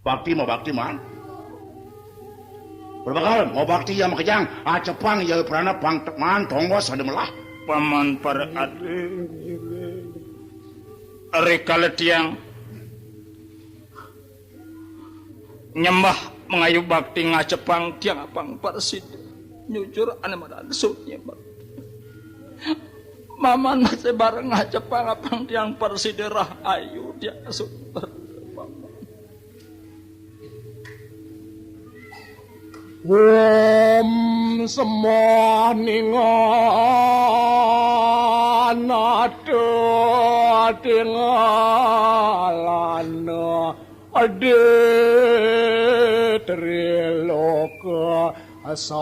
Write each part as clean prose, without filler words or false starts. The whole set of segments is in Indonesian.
bakti man. Berbakal mau bakti yang makejang acepang ya perana bang tekman tonggo sademelah. Paman para rekala tiang nyembah mengayu bakti ngacepang tiang apang parsid nyujur ane madan sutnya maman masih bareng ngacepang apang tiang parsid rah ayu dia sut semua ningan aduh tinggalan ade triloka asarano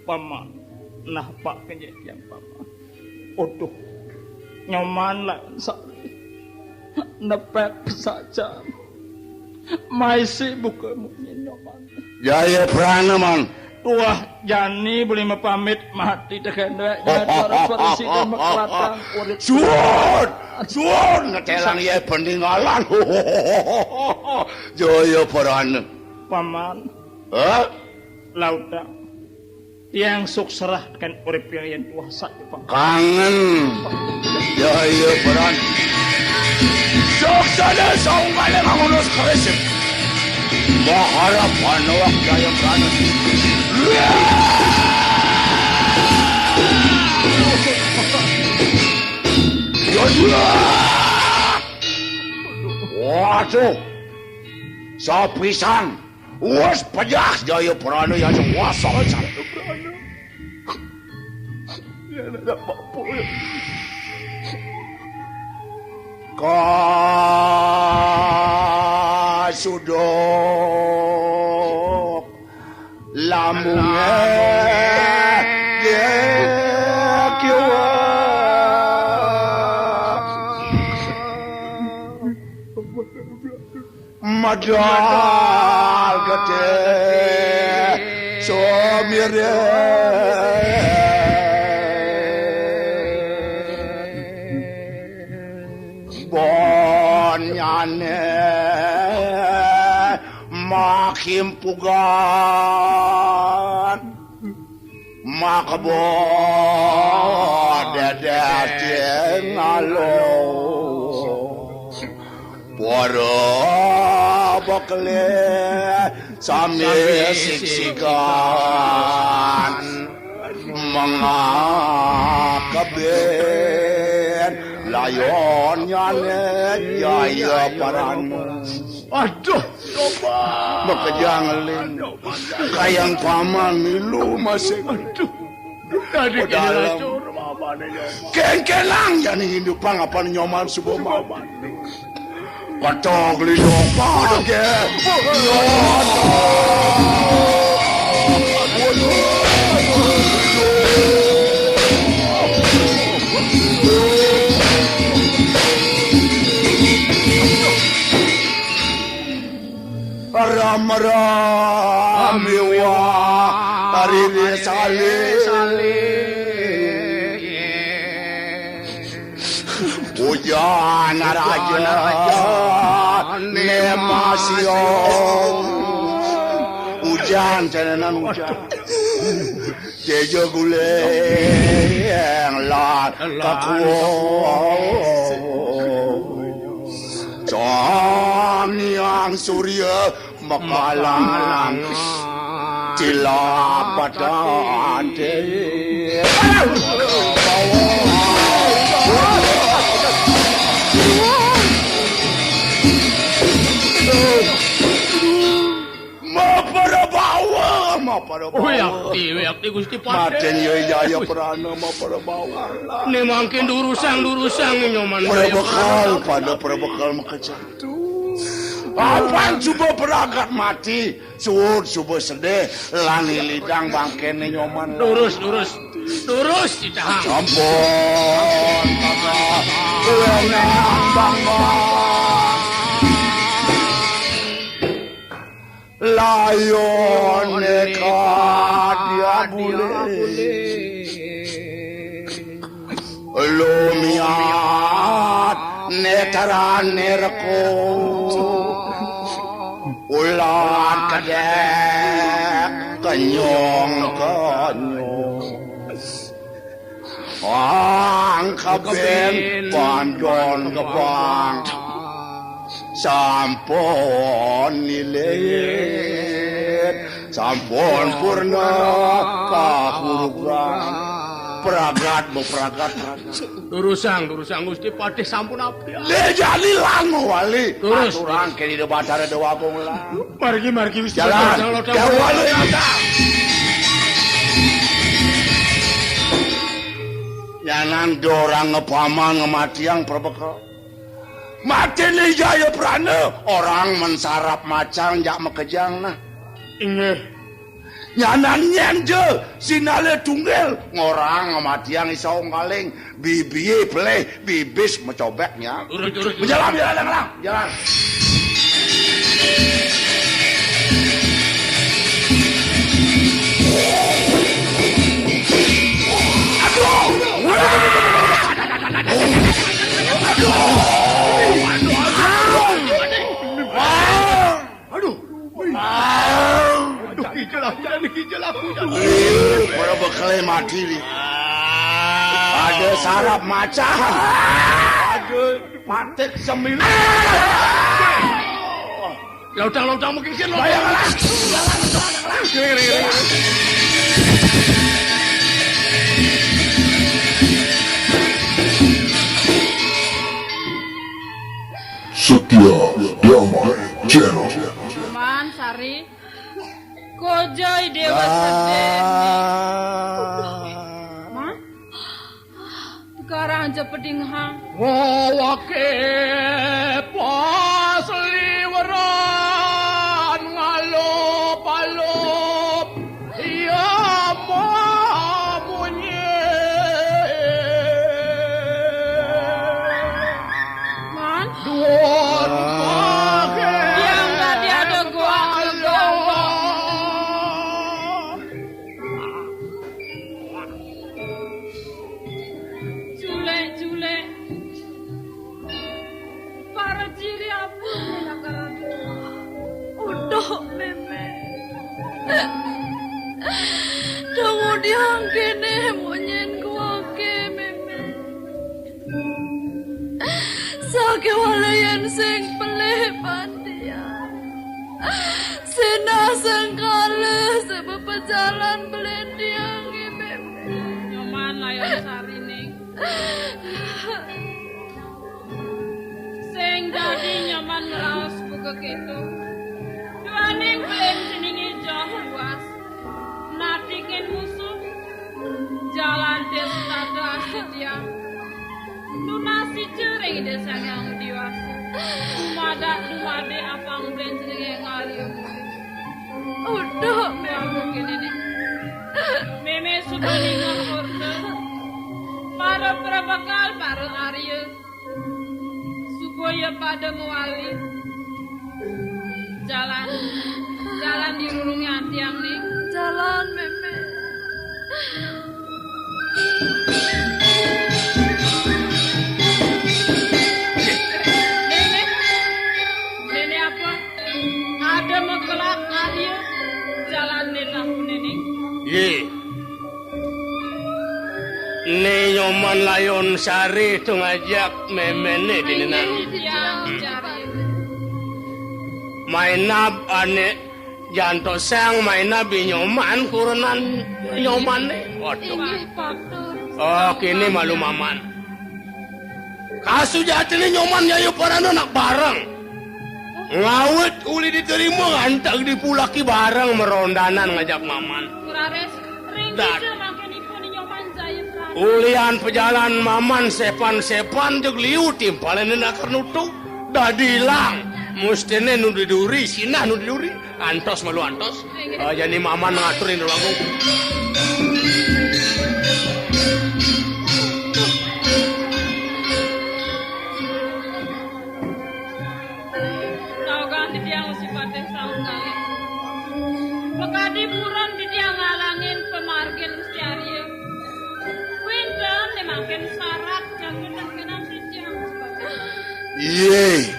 paman nah pak kenyang paman oduh nyoman lah nepet saja masih buka mungkin nyoman Jaya Prana man. Wah, Jani boleh pamit mati tekan jangan parasi dan mekelatang urip. Suun ngetelang ya peninggalan. Jaya Prana. Paman. Lauta. Yang sukserah kan urip yang kuasa kangen Jaya Prana. Suksana saungale mangunus karesip. Maharapan awak Jaya Prana. Waduh, sapisan, was pajak Jaya Prana yang kuasa Jaya Prana. Ya ada apa-apa. Kasudok lambungnya kiwa madal gede somire bonyane makin pugan makabo dedet ngalo poro bakle sami siksikan mengakaben layon nyane Jaya Prana. Aduh, coba bekejangelin kayang paman milu masih aduh tadi kena cur mamane nyoman kenkelang jani hindupan apa nyoman sebuah maman patok lidong pake Ram miwa tarili sali hujan raja nemasio hujan cenenan hujan jejo gule yang lat kakuo Yang surya makalang cilapadan Yakti Gusti Paten. Maten Jaya Prana pada bawah. Ini mungkin durusang nyoman. Berbekal makejatu. Apaan coba berangkat mati? Coba sedih. Lani lidang bangkene nyoman. Durus ditahang. Campur. Lenang bangkot. Layon nekat dia boleh Niat netarane reko ulan kadek kenyong ang kaben pandon kebang sampun nilit sampun purna kahurugan pragat Durusang Gusti Patih sampun abdi. le jali lango wali Terus. aturan kene de batara de wabong lah Margi Gusti jalan wali Yanan dorang ngepaman ngematiang perbekal. Mati ni jaya prana orang mensarap macang jak mekejang nah. Inge. Nyanan nyenje sinale tunggal ngorang ngematiang isau ngaling bibiye peleh bibis mencobeknya. Urus. Jalan. Kijel aku. Para bekale mati ni. Ada sarap macam. Ada patek sembilan. Lautang mungkin kan. Bayanglah. Setia Damai Channel. Man Sari Kojoy Dewa Seden Man Sekarang aja peding hang Wawake pasliweran ngalop-alop ya mamunye Man duon pake Yang tadi ada gua Cule Para ciri apa Udah meme Tunggu diangkene monyen kuake meme Sake walayan sing pelih pandia Sena sengkale sebab jalan belendiangi meme Nyoman layan sari ning Sing dadi nyaman ngeraos buka gitu Duaning belen siningi jauh luas Natikin musuh Jalan desa dasitiang Lunasi cering desa yang diwasi Dumade apang belen siningi ngalium Udah mungkin ini Meme sudah ninggal order Para prabakal, para Arya supaya pada mewali jalan dirulungi tiang nih jalan meme nenek apa ada mekelak Arya jalan nenek nenek Ye. Ne nyoman layon sari tu ngajak memene dininan. Mainab ane janto sang mainab nyoman kurenan nyoman ne. Waduh. Oh kini malu maman. Kasu jati ni nyoman yayu parano nak bareng. Ngawet uli diterima antag dipulaki bareng merondanan ngajak maman. Kurares ring Dat. Ulian pejalan maman sepan jog liu timpalen nak kernutuk dadilang mustine nu diduri sinah nu diduri antos malu antos jadi maman ngaturin ruangku Tau ganti tiang sifatnya sahur kali Mekadi buron di tiang ngalangin pemargin mesti Arya Winten makin syarat Iye.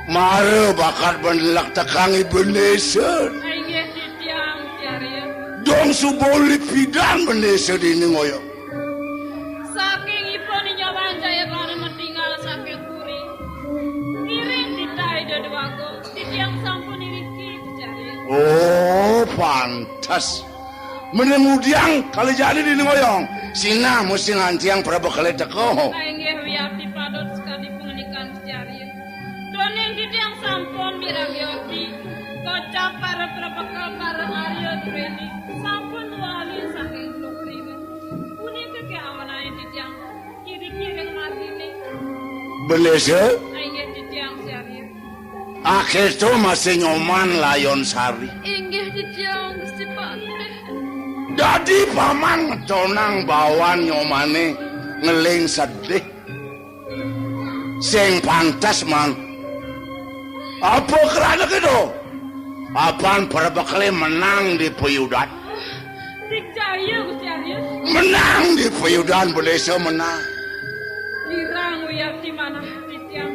Mare bakat bendelak tekangi bendeser. Inggih titiang tiarya. Dong suboli pidan bendeser ini ngoyo. Saking ipun nyoban jaya kana metinggal saking kuri. Ngiring ditai dedewago. Titiang sampun iriki tiarya. Oh, pantas. Menemudiang kali jadi di ngoyong. Sina mesti nganciang prabu kali teko. Inggih wiyati padot sekali pengenikan tiarya. Doning titiang sampun miragiyoti. Kocap para prabakal para Arya Dweni. Sampun wali saking lukriwe. Punika ke amanai titiang kiri-kiri margine. Belese? Inggih titiang tiarya. Akhir tu masih nyoman layon sari. Inggih titiang Gusti Pandhe. Jadi paman ngeconang bawan nyomane ngeling sedih. Sing pantas man. Apa kerana gitu? Apaan perbekali menang di Peyudan? Dikjaya Gusti Arya. Menang di Peyudan boleh menang. Dirang wiyati mana titiang.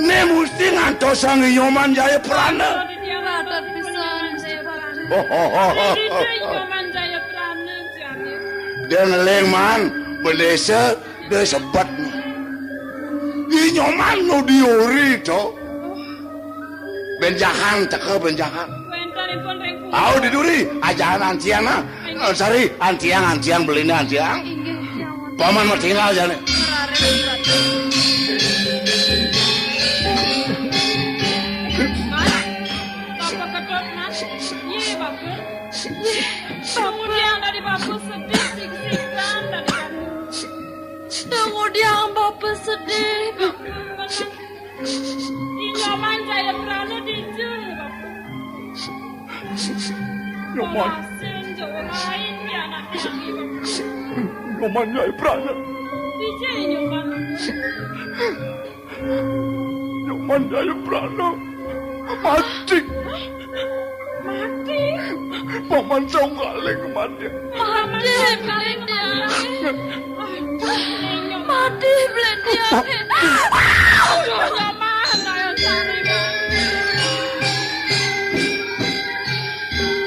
Ne mesti ngantos sang nyoman jaya prana. Titiang radat pisan saya prana. Oh. Nyoman jaya prana tiarya. Dia ngeling man boleh dia sebat. Di nyoman no diuri to. Benjakan teke benjakan. Kuentaripun ring pun. Au diduri ajaran antiang na. Sari antiang belina antiang. Inggih tiang. Paman mah tinggal jane. Bapak kedot mas. Ye bapak. Kemudian dari bapak sedih sik-sikan dari bapak. Kemudian bapak sedih bapak. Di nyoman jaya prana dijul bapak. Nyoman. Polasin jauh lain di anak lagi bapak. Nyoman jaya prana. Dijai nyoman. Nyoman jaya prana. Mati. Mati. Paman songgaling mati. Mati Belendia. Mati Belendia. Nyaman ayo cari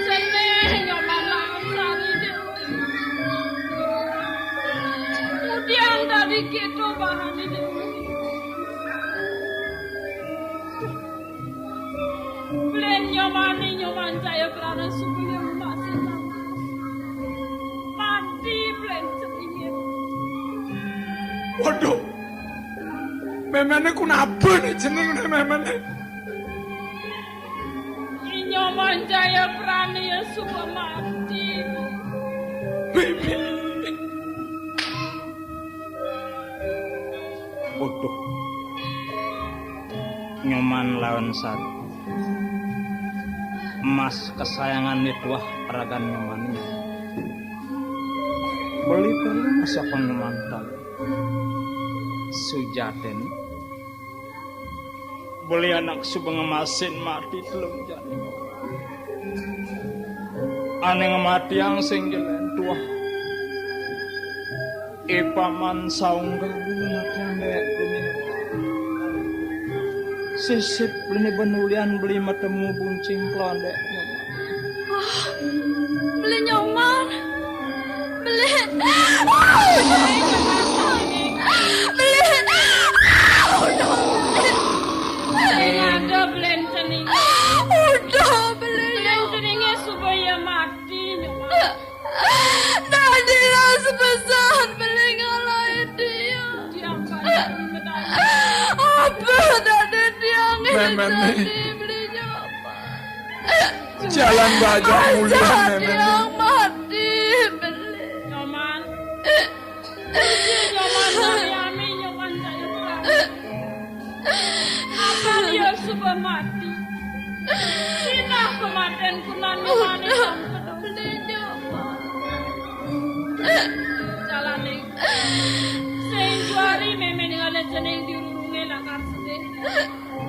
seneng nyaman lawan cari kemudian dari gitu bahan ini Belen nyaman saya kerana suku yang masih mati Belen sedikit. Waduh. Memene kenapa nih jeneng memene? Nyaman jaya prani ya suka mati. Bibi. Waduh. Nyoman lawan satu. Emas kesayangan itu ragan nyoman ini. Beli perlu masa pengeman tahu. Sujaten. Beli anak subengemasin mati telung jani. Ane ngemati yang singgelen tua. Ipaman saunggal mati yang dek ini. Sisip beli benulian beli matemu buncing klondek. Beli nyaman. Beli. Ada belen cening. Udah belen ceningnya supaya mati nyaman. Nadilah sebesar beli ngalahin dia. Apa tadi dia ngelain beli nyaman. Jalan bajak mulia memene. Yang mati beli. Nyaman. Nyaman Mariami nyaman saya apa dia sudah mati? Sina kematian kunan nyaman yang peduli nyaman. Jalan nih. Sejari memang dengan jeneng dirurungi lakar sedih.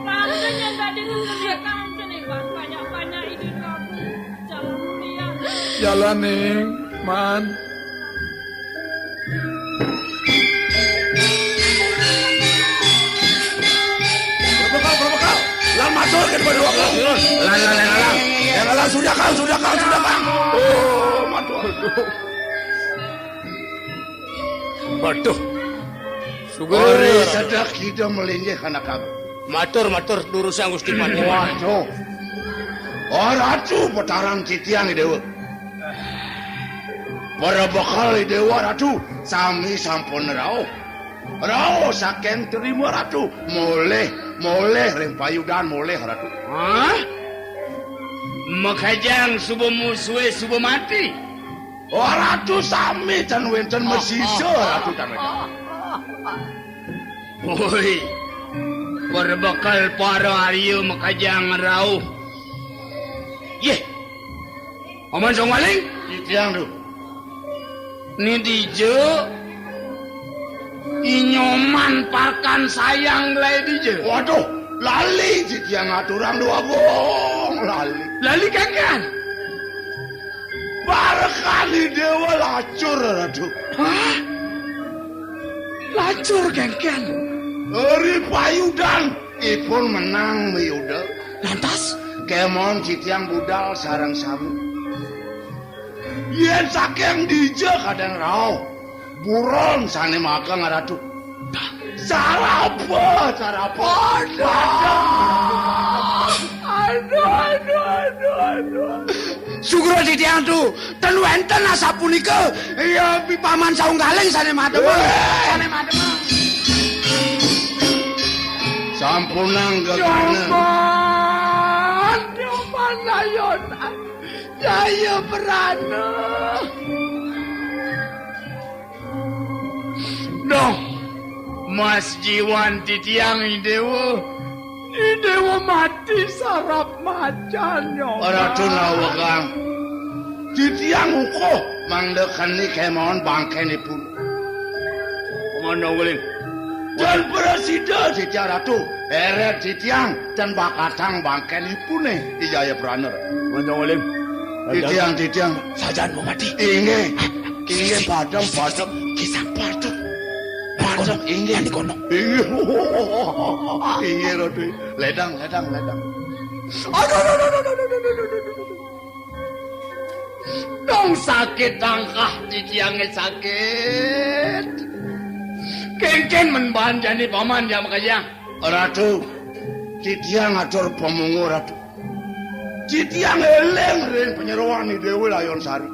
Pantai yang tadi dia kan jeneng banyak ide kamu. Jalan mulia. Jalan nih, man. turun. Lang, sudah Kang. Oh, Waduh. Ori sadak kita melinjih kana Kang. Matur durusang Gusti Pati. Waduh. Ratu petaran titiang Dewa. Para bakal Dewa Ratu sami sampun rauh saking terima Ratu. Moleh rempayudan moleh Ratu. Hah? Makajang subuh musuhe subuh mati. Ratu sami dan wenten mesisa Ratu dan wenten. Woi. Berbekal para Aryo makajang rauh. Ye. Aman song maling? Titiang tu. Ni dijo. Inyoman parkan sayang lai dijo. Waduh, lali titiang aturang dua gong lali kan? Barakali Dewa lacur Ratu. Hah? Lacur kan? Eri payudan ipun menang miyuda. Lantas? Kemon titiang budal sarang samu. Yen saking dija kadang rauh. Buron sane makan Ratu. Sarapa. Aduh. Sugro titiang tu, ten wenten asapunika. Ya paman saunggaling sane madem. Sampunang gegana. Nyoman layon. Jaya Prana. Dong. Mas Jiwan titiang Dewa. Dewa mati sarap macan nyo. Ratu nawakang. Titiang uko mangdekan ni kemon bangkenipun. Mana guling? Dan presiden titiang Ratu. Eret titiang dan bakatang bangkenipun di Jaya Prana. Mana guling? Titiang. Sajan mau mati. Inge padam. Kisah padam. Inge. Yang dikono. Inge Ratu. Ledang. Aduh. Dong sakit tangkah titiangnya sakit. Ken menbanjani paman jam kajang. Ratu, titiang atur pemungu Ratu. Titiang eleng ring penyeruan di Dewi Layon Sari.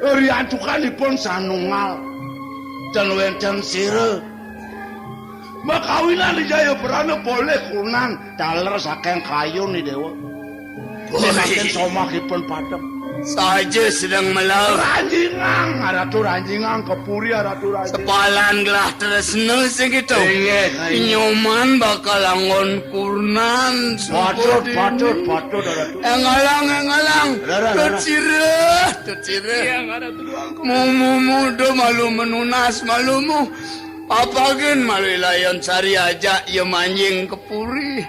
Riantukanipun sanungal dan wenten sire. Makawinan di Jaya Prana boleh kunan daler saking kayu ni Dewa. Semakin somakipun padam. Saja sedang melau. Ranjingang kepuri Ratu Ranjingang. Sepalan gelah tresno sing gitu. Nyoman bakal angon kurnan. Patut Ratu. Engalang. Tucire. Mudo malu menunas malumu. Apagin malu layon sari aja ya manjing kepuri.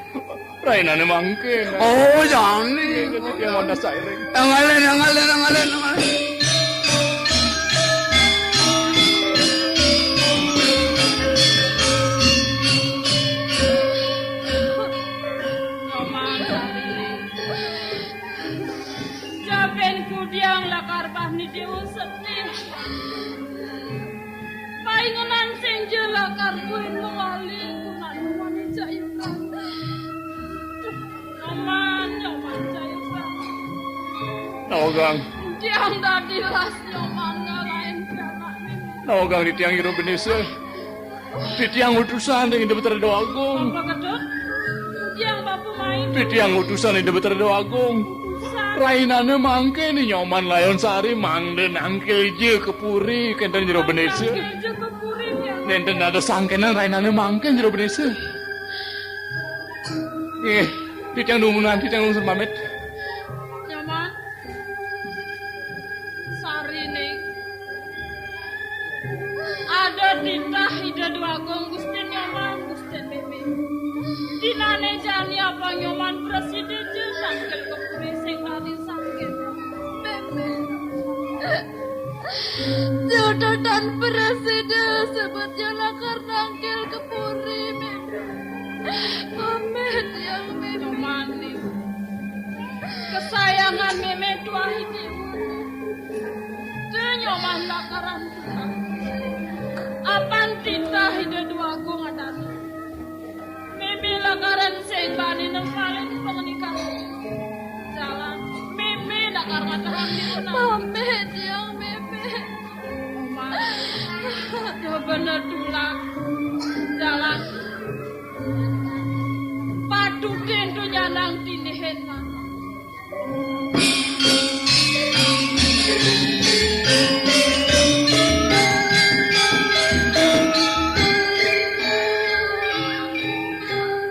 Rainane mangke. Oh, jangan nih. Yang mana sairing. Angalen. Jaben kudiang lakar bahni dewa sedih. Paingunan senja lakar kuin mengali kunan wani jayukan. Nyoman jayukan. Naogang. Diang tadi las nyoman ngalain anak ini. Naogang di tiang hirup benisa. Di tiang utusan yang Debeter Doa Agung. Apa kedok? Diang bapu main. Di tiang utusan yang Debeter Doa Agung. Rainane mangke nih nyoman layon sari mangden angkel je kepuri kenten jero benesa. Angkel kepuri dia. Nenten ada sangkenan rainane mangke jero benesa. Di tiang dumunan, di tiang lungsur pamit. Nyoman. Sari nih. Ada titah ida dua gong Gusti Nyoman, Gusti Bibi. Dinane jani apa Nyoman presiden je angkel kepuri sing hari sakit. Bibi. Jodoh dan presiden sebetnya lakar angkel kepuri Bibi. Amin yang Nyoman nih. titahi dewa. Denyoman lakaran Tuhan. Apan titahi dedua ko nga dati. Mimi lakaran sebani ng paling pangnikan. Jalan. Mimi lakar nga tahan di ko na. Mame, diyang meme. Bener tulak jalan padukin tu janang tinihin mama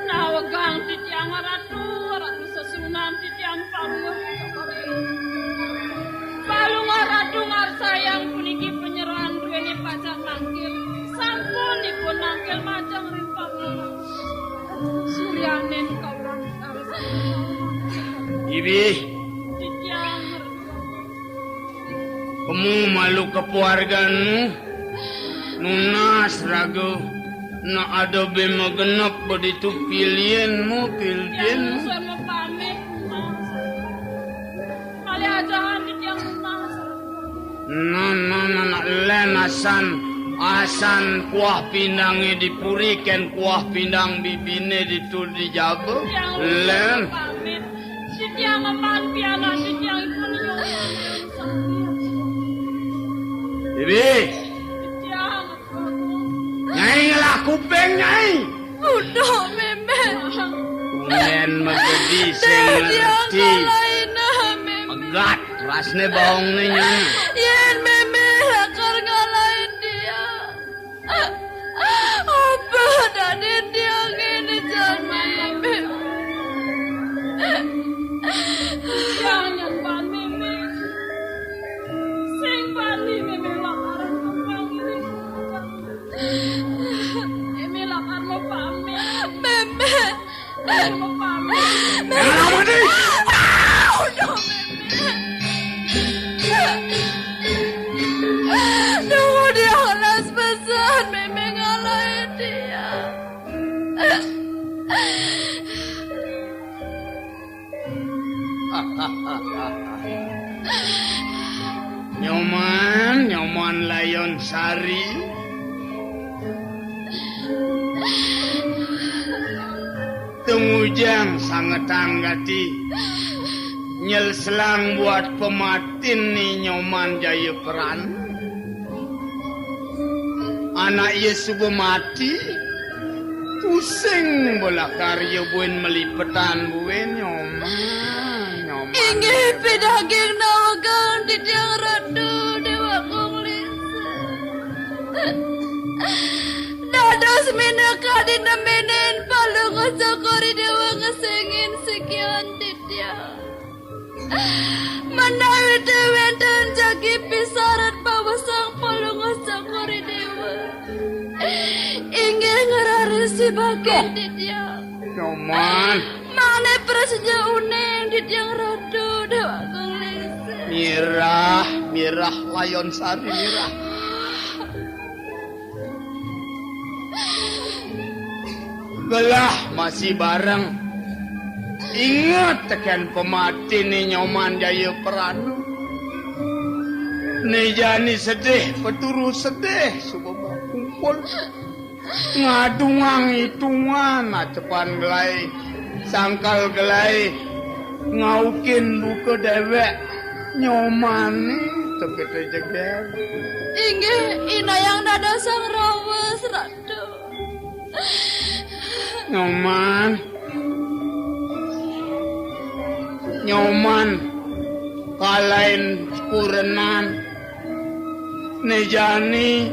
nawagang titiang ratu sesunan titiang pamu palung ratu ngar sayang puniki penyerahan duweni pajak nangkil sampun dipun nangkil macam rimpang suryanen kaulang Ibi, titiang kamu malu keluargamu, nunas ragu, na ada bemagenap beditu pilihanmu, yang sama pamit kali ajahan titiang mas na asan kuah pindangnya dipurikan kuah pindang bibine ditul dijaga len pamit titiang aman piana titiang ikut Ibi titiang nyai lah kupeng nyai udah meme kunen magedi sing ngerti agat rasne baong nya yen meme lakar ngalahin dia apa dari dia gini jangan meme jangan ban meme sing bani meme lakaran kepanggil meme lakar mau pamit meme mau pamit apa nih udah Tunggu dia kelas pesan meme ngalahin dia nyoman layon sari tengujang sangetang gati nyel selang buat pematin nih nyoman jaya peran anak Yesus mati pusing bola karya buin melipetan buin nyoman ingin pidaging nawagang di tiang radu dewa konglisa dados minaka di nemenin palung ngasakori dewa ngesengin sekian di tiang menawi dewa dan jagi pisarat bawa sang palung ngasakori dewa ingin ngerarisi bagian di tiang nyoman mana presnya uneng di tiang radu dewa konglisa mirah layon sari mirah gelah masih bareng ingat tekan pemati nih nyoman jaya peranu nih jani sedih peturu sedih subah kumpul ngadungang hitungan cepan gelai sangkal gelai ngaukin buka dewek nyoman nih tegete jeger inggih ina yang dada sang rawes radu nyoman kalain kurenan nejani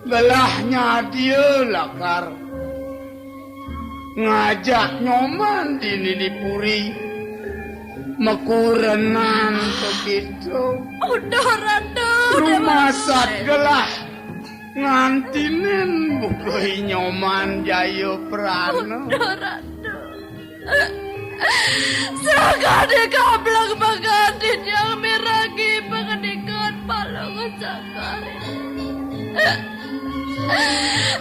gelahnya dia lakar ngajak nyoman dini dipuri mekurenan begitu udah radu rumah sat gelah ngantinin bukoi nyoman jayo prano udah radu sakade kablak bagadin yang miragi pengedikan palang sakare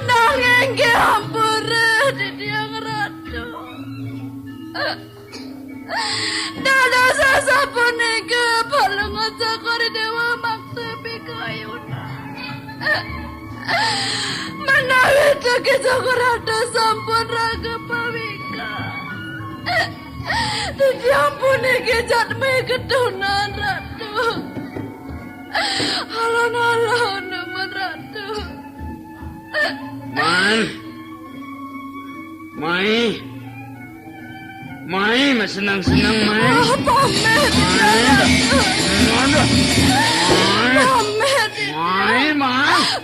nanging ke hampura di tiang radu dada sasapun Menawi teki Ratu sampun raga pawika. Diampuni kejat me ketunan Ratu. Alon-alon nemen Ratu. Mai, senang-senang Mai. Pamer Ratu.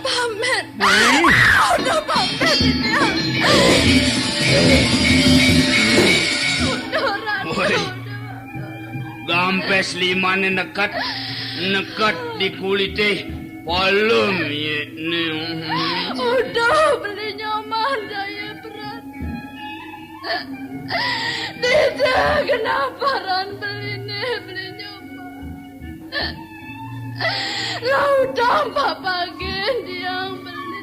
Pamer. Pamer. Udah pamer dia. Udah Ratu. Gampes lima ni nekat di kulitnya. Palem ye ni. Udah beli nyaman daya berat. Tidak, kenapa Ran beli nyaman? Udah bagian dia beli.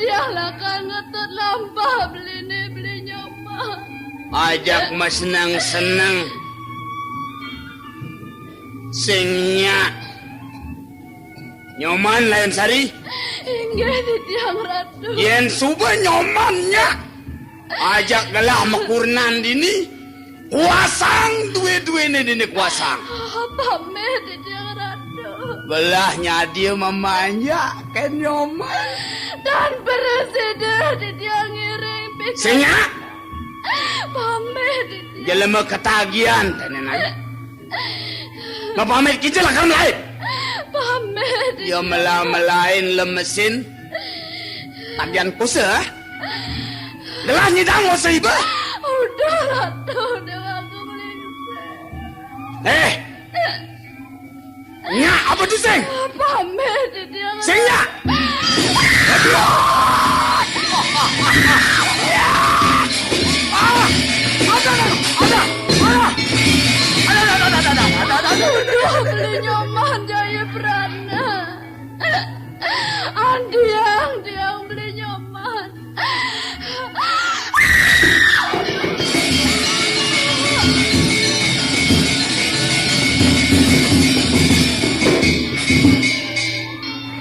Dia lah ngetut lampah beli nyaman. Ajak mas senang-senang. Singnya nyoman lain sari. Hingga di tiang Ratu. Yen suba nyomannya. Ajak galah makurnan dini. Kuasang dua-dua ni dini kuasang. Pamer di tiang Ratu. Belahnya dia memanja kan nyoman. Dan bersih di tiang ngiring pikir. Singnya Pamer di tiang. jelema ketagihan tenan. Ngapamit kita lah kan lain. Pamer di Dia melain lemesin. Tagihan kusa. Gelah nyidang wasa iba. Udah Ratu, udah aku melingkar. Nya apa tu sing? Pamer di tiang. Singnya. Udah beli nyaman jaya berana. Dia beli nyaman.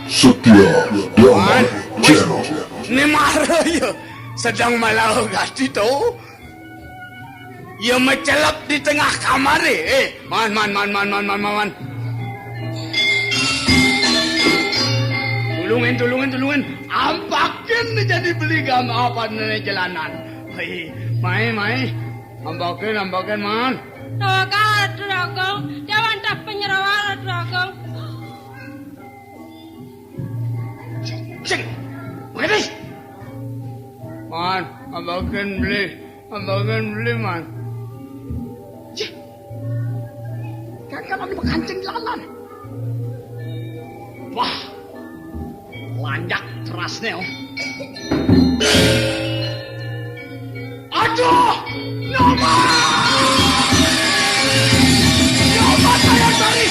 Setia Damai Channel. Ni marah ya. Sedang malau gati tu. Ia mencelap di tengah kamar Man. Tulungan. Ampakin ni jadi beli gam apa ni jalanan. Mai. Ampakin man. Dragon. Jangan tak penyerawal Dragon. Cik. Begitu. Man, ampakin beli man. Cik. Kakak lagi berkancing jalan. Wah. Lanjak terasnya. Aduh! Nyoba saya cari!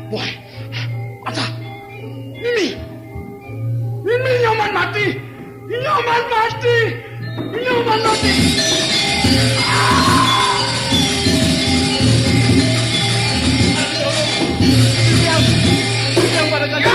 Boy, ada Mimi nyoman mati. Yang pada kali.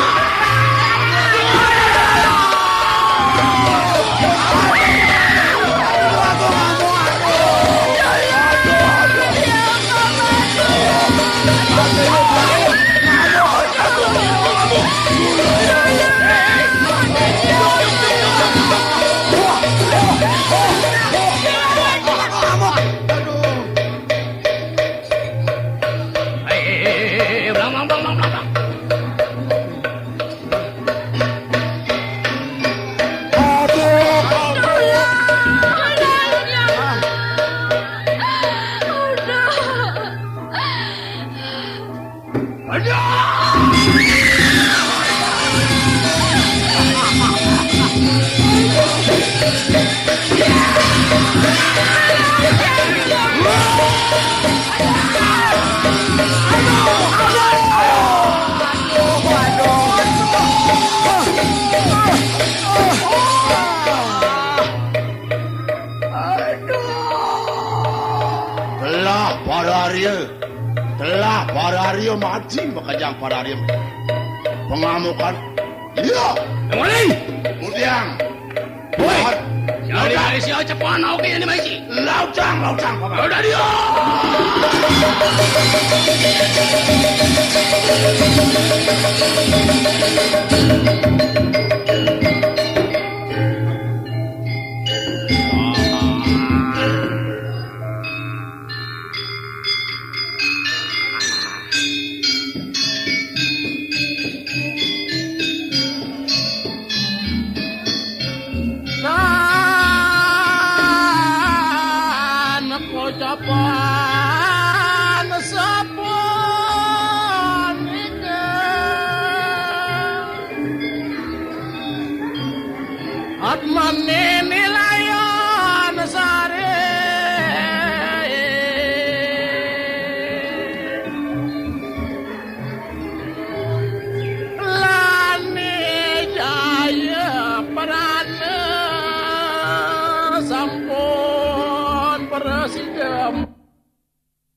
telah Parario mati bekajang Parario pengamukan iya Mulai. Mudiang Boy. Jadi kali si cepat oke ini masih. laucang paman Udah dia. Pocapan sapon Atman nila